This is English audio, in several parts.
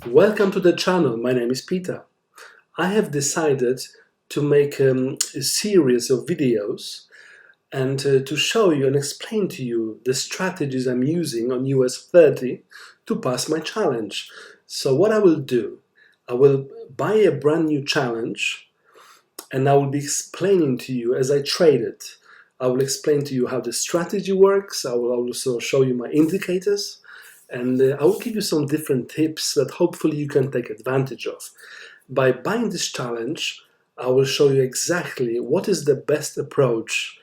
Welcome to the channel. My name is Peter. I have decided to make a series of videos and to show you and explain to you the strategies I'm using on US 30 to pass my challenge. So what I will do, I will buy a brand new challenge and I will be explaining to you as I trade it. I will explain to you how the strategy works. I will also show you my indicators. And I will give you some different tips that hopefully you can take advantage of. By buying this challenge, I will show you exactly what is the best approach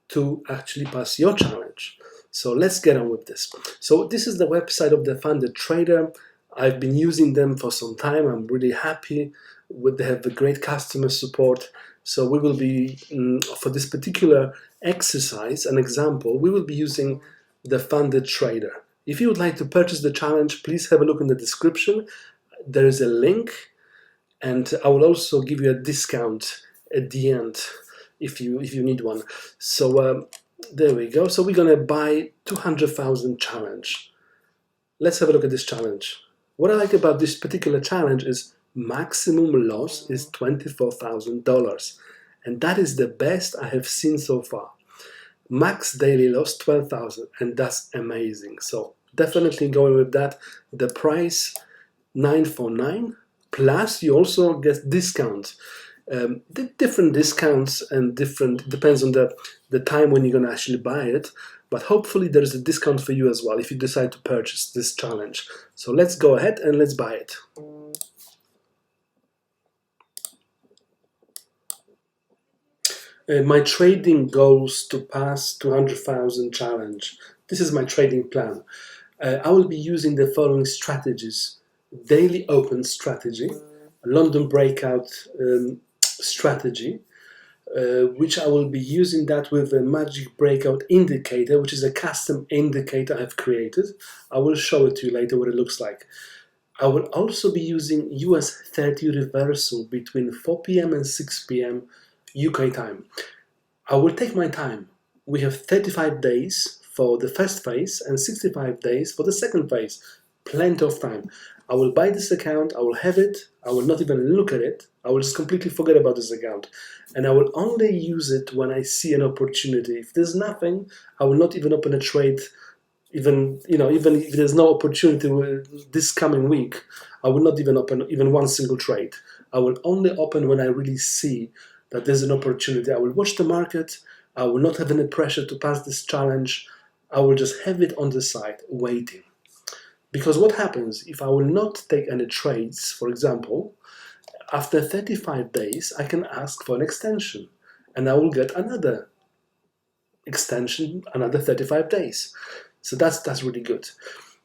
to actually pass your challenge. So let's get on with this. So this is the website of the Funded Trader. I've been using them for some time. I'm really happy with. They have a great customer support. So we will be, for this particular exercise, an example, we will be using the Funded Trader. If you would like to purchase the challenge, please have a look in the description. There is a link, and I will also give you a discount at the end if you need one. So there we go. So we're gonna buy 200,000 challenge. Let's have a look at this challenge. What I like about this particular challenge is maximum loss is $24,000, and that is the best I have seen so far. Max daily loss 12,000, and that's amazing. So definitely going with that. The price 949, plus you also get discount. The different discounts and different depends on the time when you're gonna actually buy it. But hopefully there is a discount for you as well if you decide to purchase this challenge. So let's go ahead and let's buy it. My trading goals to pass 200,000 challenge. This is my trading plan. I will be using the following strategies: daily open strategy, London breakout strategy, which I will be using that with a magic breakout indicator, which is a custom indicator I've created. I will show it to you later what it looks like. I will also be using US 30 reversal between 4 p.m. and 6 p.m. UK time. I will take my time. We have 35 days for the first phase and 65 days for the second phase. Plenty of time. I will buy this account, I will have it, I will not even look at it, I will just completely forget about this account. And I will only use it when I see an opportunity. If there's nothing, I will not even open a trade, even if there's no opportunity this coming week, I will not even open even one single trade. I will only open when I really see that there's an opportunity. I will watch the market, I will not have any pressure to pass this challenge, I will just have it on the side, waiting. Because what happens if I will not take any trades, for example, after 35 days, I can ask for an extension and I will get another extension, another 35 days. So that's really good.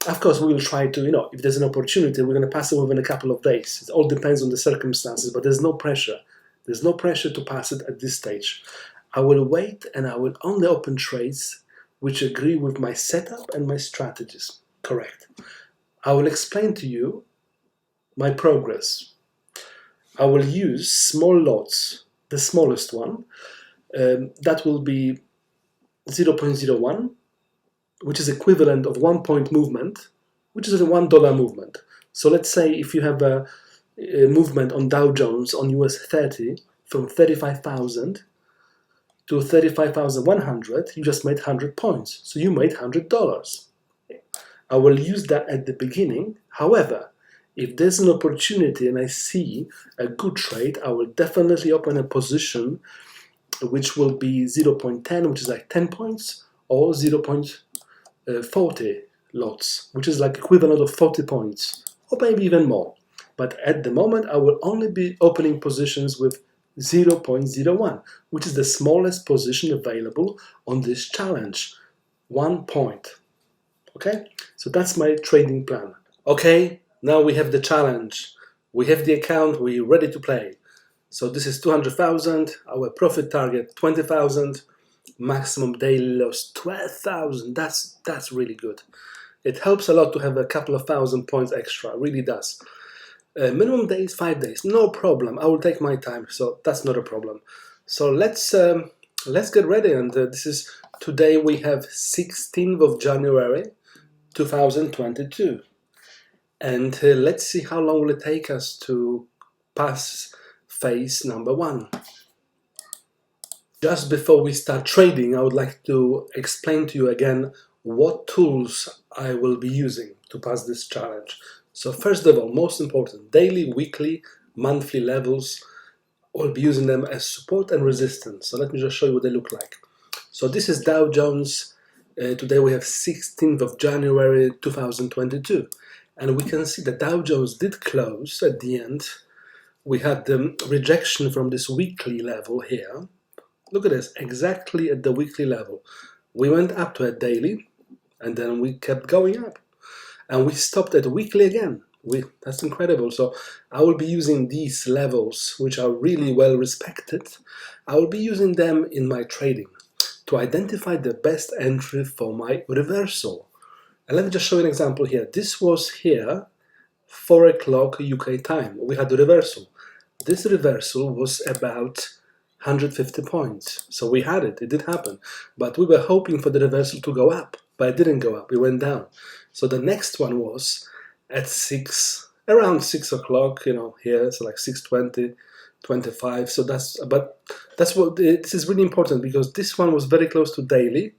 Of course, we will try to, if there's an opportunity, we're going to pass it within a couple of days. It all depends on the circumstances, but there's no pressure. There's no pressure to pass it at this stage. I will wait and I will only open trades which agree with my setup and my strategies. Correct. I will explain to you my progress. I will use small lots, the smallest one, that will be 0.01, which is equivalent of 1 point movement, which is a $1 movement. So let's say if you have a movement on Dow Jones on US 30 from 35,000 to 35,100, you just made 100 points. So you made $100. I will use that at the beginning. However, if there's an opportunity and I see a good trade, I will definitely open a position which will be 0.10, which is like 10 points, or 0.40 lots, which is like equivalent of 40 points, or maybe even more. But at the moment, I will only be opening positions with 0.01, which is the smallest position available on this challenge, 1 point. Okay, so that's my trading plan. Okay, now we have the challenge. We have the account, we're ready to play. So this is 200,000, our profit target 20,000, maximum daily loss 12,000. That's really good. It helps a lot to have a couple of thousand points extra, really does. Minimum days 5 days, no problem. I will take my time, so that's not a problem. So let's get ready. And this is today. We have 16th of January 2022. And let's see how long will it take us to pass phase number 1. Just before we start trading, I would like to explain to you again what tools I will be using to pass this challenge. So first of all, most important, daily, weekly, monthly levels. We'll be using them as support and resistance. So let me just show you what they look like. So this is Dow Jones. Today we have 16th of January 2022. And we can see that Dow Jones did close at the end. We had the rejection from this weekly level here. Look at this, exactly at the weekly level. We went up to a daily, and then we kept going up. And we stopped at weekly again. That's incredible. So I will be using these levels, which are really well respected. I will be using them in my trading to identify the best entry for my reversal. And let me just show you an example here. This was here, 4 o'clock UK time. We had the reversal. This reversal was about 150 points. So we had it did happen. But we were hoping for the reversal to go up, but it didn't go up, it went down. So the next one was at around 6 o'clock, here, so like 6:20, 25. So this is really important because this one was very close to daily.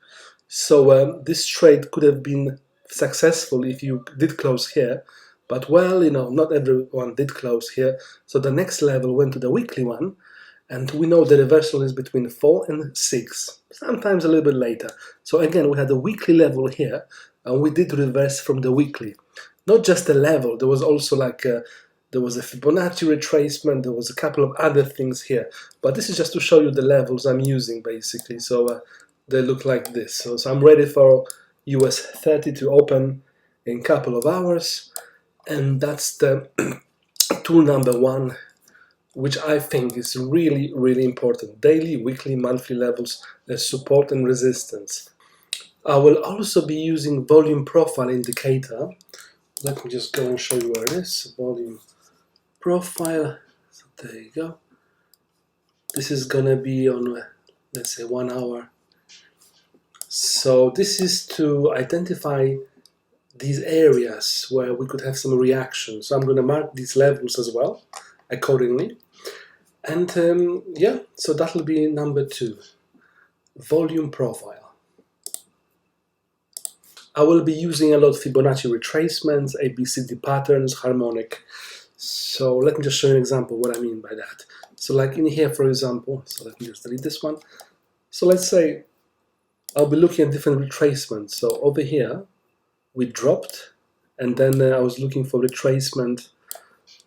So this trade could have been successful if you did close here. But well, not everyone did close here. So the next level went to the weekly one. And we know the reversal is between 4 and 6, sometimes a little bit later. So again, we had a weekly level here, and we did reverse from the weekly. Not just the level, there was also there was a Fibonacci retracement, there was a couple of other things here. But this is just to show you the levels I'm using, basically. So they look like this. So I'm ready for US 30 to open in a couple of hours. And that's the tool number 1, which I think is really, really important. Daily, weekly, monthly levels as support and resistance. I will also be using volume profile indicator. Let me just go and show you where it is. Volume profile. So there you go. This is gonna be on, let's say, 1 hour. So this is to identify these areas where we could have some reaction. So I'm gonna mark these levels as well, accordingly. And yeah, so that'll be number 2, volume profile. I will be using a lot of Fibonacci retracements, ABCD patterns, harmonic. So let me just show you an example what I mean by that. So like in here, for example, so let me just delete this one. So let's say I'll be looking at different retracements. So over here, we dropped, and then I was looking for retracement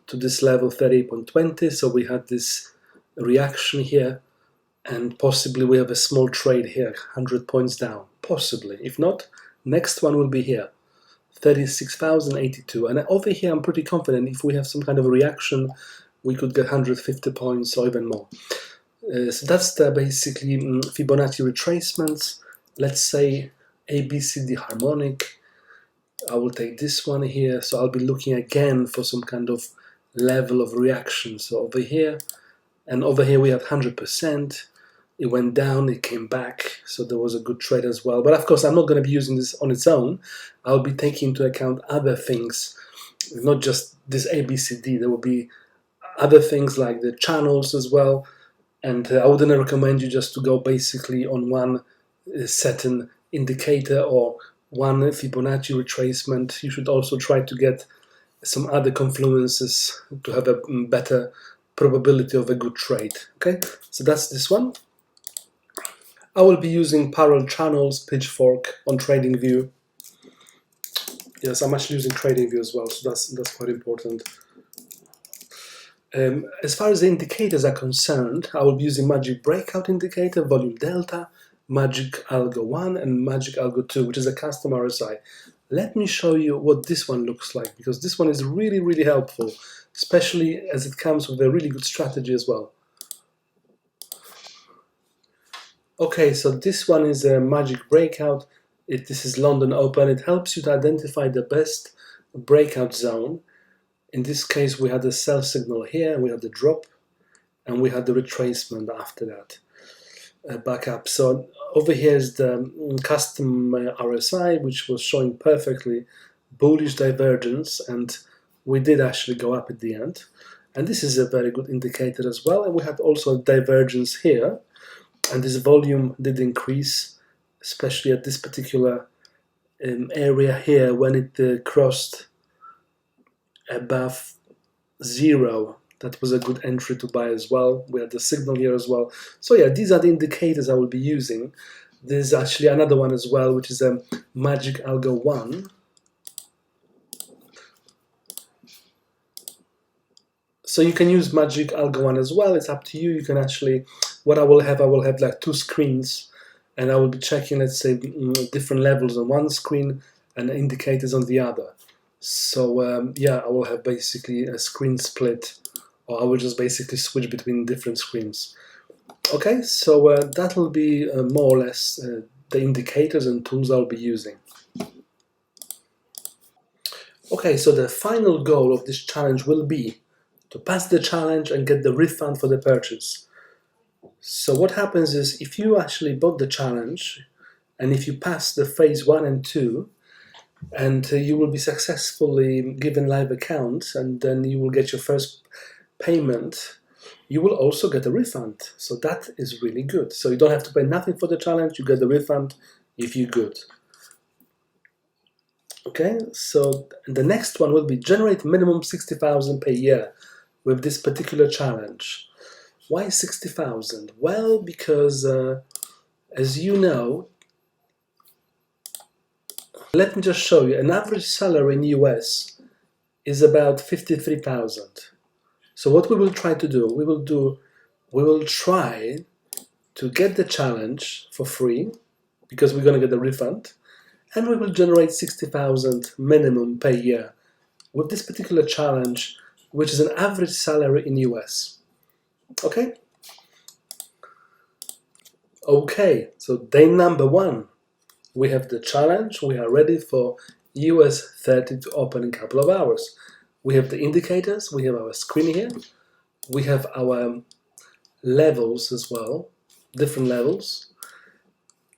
to this level 38.20. So we had this reaction here, and possibly we have a small trade here, 100 points down, possibly. If not, next one will be here, 36,082. And over here, I'm pretty confident if we have some kind of reaction, we could get 150 points or even more. So that's the basically Fibonacci retracements. Let's say ABCD harmonic. I will take this one here. So I'll be looking again for some kind of level of reaction. So over here, and over here we have 100%. It went down, it came back, so there was a good trade as well. But of course, I'm not going to be using this on its own. I'll be taking into account other things, not just this ABCD. There will be other things like the channels as well. And I wouldn't recommend you just to go basically on one certain indicator or one Fibonacci retracement. You should also try to get some other confluences to have a better probability of a good trade. Okay, so that's this one. I will be using parallel channels, Pitchfork on TradingView. Yes, I'm actually using TradingView as well, so that's quite important. As far as the indicators are concerned, I will be using Magic Breakout indicator, Volume Delta, Magic Algo 1 and Magic Algo 2, which is a custom RSI. Let me show you what this one looks like, because this one is really, really helpful, especially as it comes with a really good strategy as well. Okay, so this one is a Magic Breakout. This is London Open. It helps you to identify the best breakout zone. In this case, we had the sell signal here, we had the drop, and we had the retracement after that, back up. So over here is the custom RSI, which was showing perfectly bullish divergence, and we did actually go up at the end. And this is a very good indicator as well. And we have also a divergence here, and this volume did increase, especially at this particular area here when it crossed above zero. That was a good entry to buy as well. We had the signal here as well. So yeah, these are the indicators I will be using. There's actually another one as well, which is a Magic Algo 1. So you can use Magic Algo 1 as well. It's up to you. You can actually, what I will have like two screens, and I will be checking, let's say, different levels on one screen and indicators on the other. So yeah, I will have basically a screen split, or I will just basically switch between different screens. Okay, so that will be more or less the indicators and tools I'll be using. Okay, so the final goal of this challenge will be to pass the challenge and get the refund for the purchase. So what happens is, if you actually bought the challenge and if you pass the phase 1 and 2, and you will be successfully given live accounts, and then you will get your first payment, you will also get a refund. So that is really good. So you don't have to pay nothing for the challenge, you get the refund if you're good. Okay, so the next one will be generate minimum 60,000 per year with this particular challenge. Why 60,000? Well, because as you know, let me just show you, an average salary in the US is about 53,000. So what we will try to do, we will try to get the challenge for free, because we're going to get a refund, and we will generate 60,000 minimum per year with this particular challenge, which is an average salary in US. Okay? Okay, so day number 1. We have the challenge, we are ready for US 30 to open in a couple of hours. We have the indicators, we have our screen here, we have our levels as well, different levels,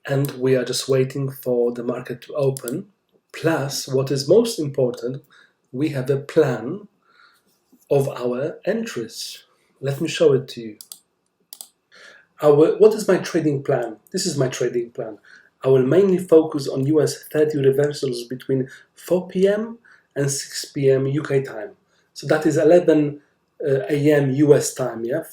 and we are just waiting for the market to open. Plus, what is most important, we have a plan of our entries. Let me show it to you. What is my trading plan? This is my trading plan. I will mainly focus on US 30 reversals between 4 p.m. and 6 p.m. UK time. So that is 11 a.m. US time. Yeah,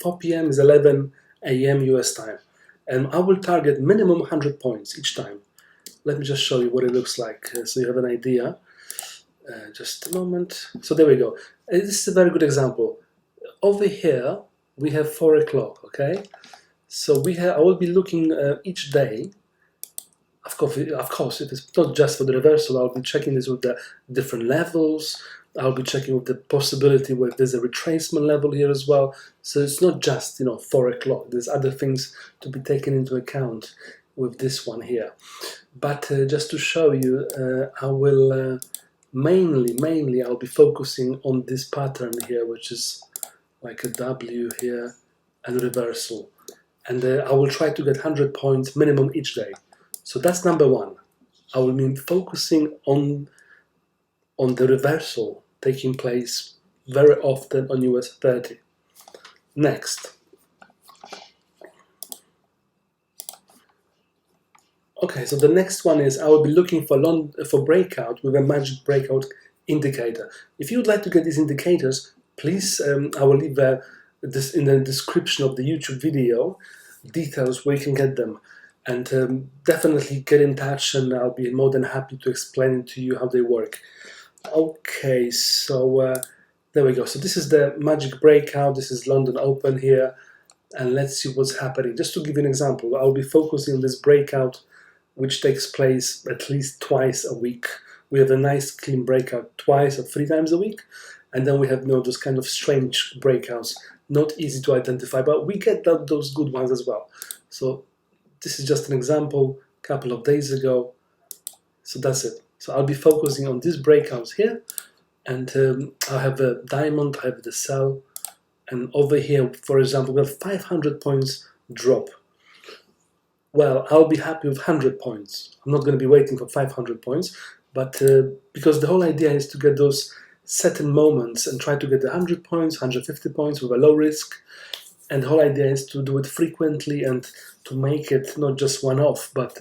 4 p.m. is 11 a.m. US time, and I will target minimum 100 points each time. Let me just show you what it looks like, so you have an idea. Just a moment. So there we go. This is a very good example. Over here we have 4 o'clock. Okay, so I will be looking each day. Of course, if it's not just for the reversal, I'll be checking this with the different levels. I'll be checking with the possibility where there's a retracement level here as well. So it's not just 4 o'clock. There's other things to be taken into account with this one here. But just to show you, I will mainly I'll be focusing on this pattern here, which is like a W here and reversal. And I will try to get 100 points minimum each day. So that's number 1. I will be focusing on the reversal taking place very often on US 30. Next. Okay, so the next one is I will be looking for breakout with a magic breakout indicator. If you would like to get these indicators, please, I will leave this in the description of the YouTube video, details where you can get them. And definitely get in touch, and I'll be more than happy to explain to you how they work. Okay, so there we go. So this is the magic breakout. This is London Open here, and let's see what's happening. Just to give you an example, I'll be focusing on this breakout, which takes place at least twice a week. We have a nice clean breakout twice or 3 times a week, and then we have those kind of strange breakouts, not easy to identify, but we get those good ones as well. So this is just an example, a couple of days ago. So that's it. So I'll be focusing on these breakouts here, and I have a diamond, I have the sell, and over here, for example, we have 500 points drop. Well, I'll be happy with 100 points. I'm not going to be waiting for 500 points, But because the whole idea is to get those certain moments and try to get 100 points, 150 points with a low risk. And the whole idea is to do it frequently and to make it not just one-off, but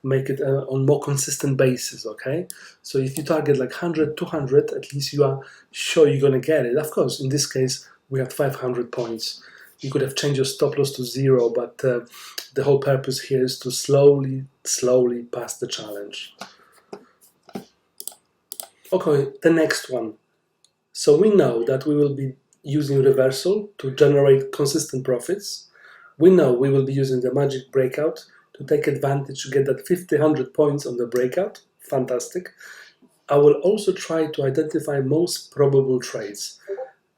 make it on more consistent basis, okay? So if you target like 100, 200, at least you are sure you're going to get it. Of course, in this case, we had 500 points. You could have changed your stop loss to 0, but the whole purpose here is to slowly pass the challenge. Okay, the next one. So we know that we will be using reversal to generate consistent profits. We know we will be using the magic breakout to take advantage to get that 100 points on the breakout. Fantastic. I will also try to identify most probable trades.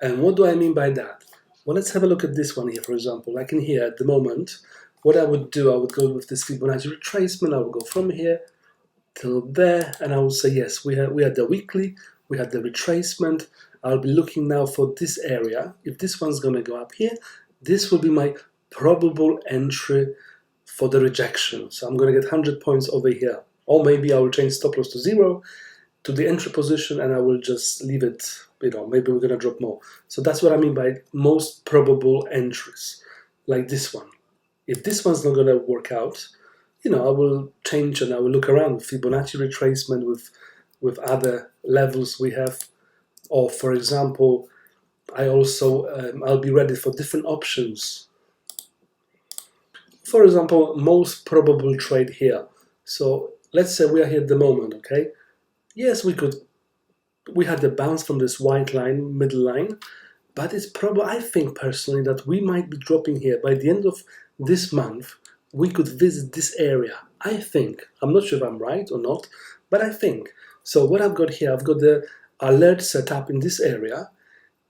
And what do I mean by that? Well, let's have a look at this one here, for example. Like in here at the moment, what I would do, I would go with this Fibonacci retracement. I would go from here till there, and I will say, yes, we had the weekly, we had the retracement. I'll be looking now for this area. If this one's going to go up here, this will be my probable entry for the rejection. So I'm going to get 100 points over here. Or maybe I will change stop loss to 0 to the entry position, and I will just leave it, maybe we're going to drop more. So that's what I mean by most probable entries, like this one. If this one's not going to work out, I will change and I will look around Fibonacci retracement with other levels we have. Or, for example, I'll be ready for different options. For example, most probable trade here. So let's say we are here at the moment, okay? Yes, we had the bounce from this white line, middle line, but it's probably, I think personally, that we might be dropping here. By the end of this month, we could visit this area. I think. I'm not sure if I'm right or not, but I think. So what I've got here, I've got the alert set up in this area.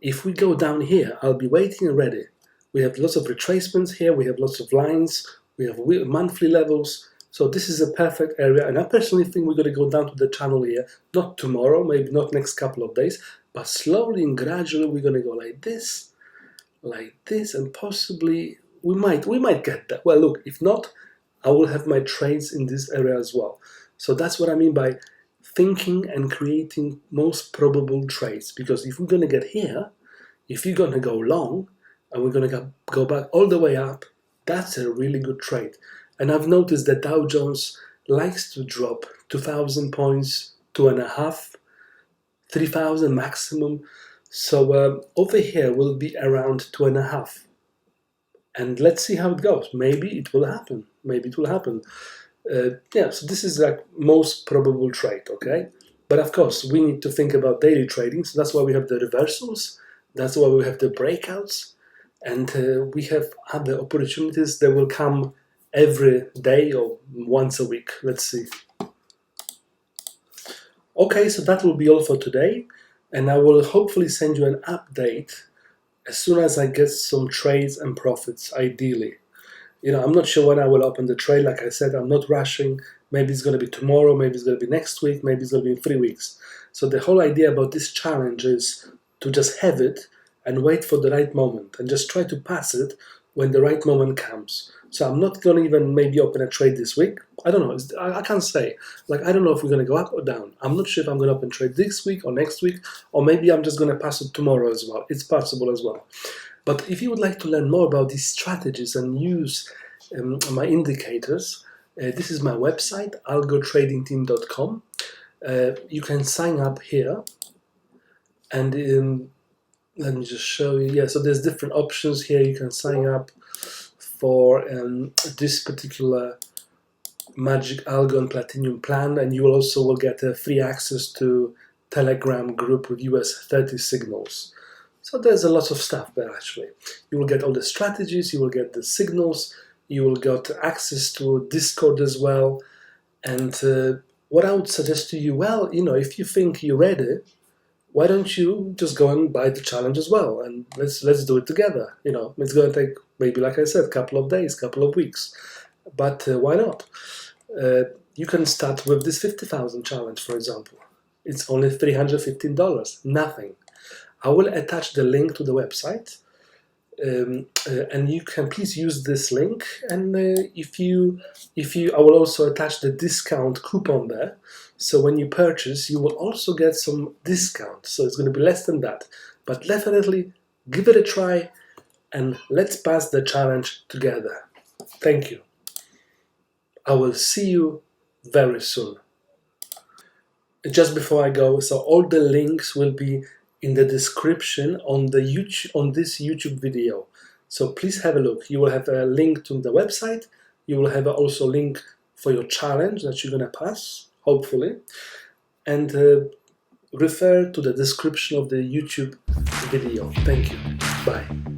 If we go down here, I'll be waiting and ready. We have lots of retracements here, we have lots of lines, we have monthly levels. So this is a perfect area, and I personally think we're going to go down to the channel here, not tomorrow, maybe not next couple of days, but slowly and gradually we're going to go like this, and possibly we might get that. Well, look, if not, I will have my trades in this area as well. So that's what I mean by thinking and creating most probable trades, because if we're going to get here, if you're going to go long and we're going to go back all the way up, that's a really good trade. And I've noticed that Dow Jones likes to drop 2,000 points, 2.5, 3,000 maximum. So over here will be around 2.5. And let's see how it goes. Maybe it will happen. Yeah, so this is like most probable trade, okay? But of course, we need to think about daily trading. So that's why we have the reversals. That's why we have the breakouts. And we have other opportunities that will come every day or once a week. Let's see. Okay, so that will be all for today. And I will hopefully send you an update as soon as I get some trades and profits, ideally. I'm not sure when I will open the trade. Like I said, I'm not rushing. Maybe it's going to be tomorrow, maybe it's going to be next week, maybe it's going to be in 3 weeks. So the whole idea about this challenge is to just have it and wait for the right moment and just try to pass it when the right moment comes. So I'm not going to even maybe open a trade this week. I don't know. I can't say. I don't know if we're going to go up or down. I'm not sure if I'm going to open trade this week or next week, or maybe I'm just going to pass it tomorrow as well. It's possible as well. But if you would like to learn more about these strategies and use my indicators, this is my website, algotradingteam.com. You can sign up here, and let me just show you. Yeah, so there's different options here. You can sign up for this particular Magic Algo and Platinum plan, and you also will get free access to Telegram group with US 30 signals. So there's a lot of stuff there actually. You will get all the strategies, you will get the signals, you will get access to Discord as well. And what I would suggest to you, well, if you think you're ready, why don't you just go and buy the challenge as well, and let's do it together. It's going to take maybe, like I said, a couple of days, couple of weeks, but why not? You can start with this 50,000 challenge, for example. It's only $315, nothing. I will attach the link to the website. and you can please use this link. And I will also attach the discount coupon there. So when you purchase, you will also get some discount. So it's going to be less than that, but definitely give it a try, and let's pass the challenge together. Thank you. I will see you very soon. Just before I go, so all the links will be in the description on this YouTube video. So please have a look. You will have a link to the website. You will have also a link for your challenge that you're gonna pass, hopefully, and refer to the description of the YouTube video. Thank you. Bye.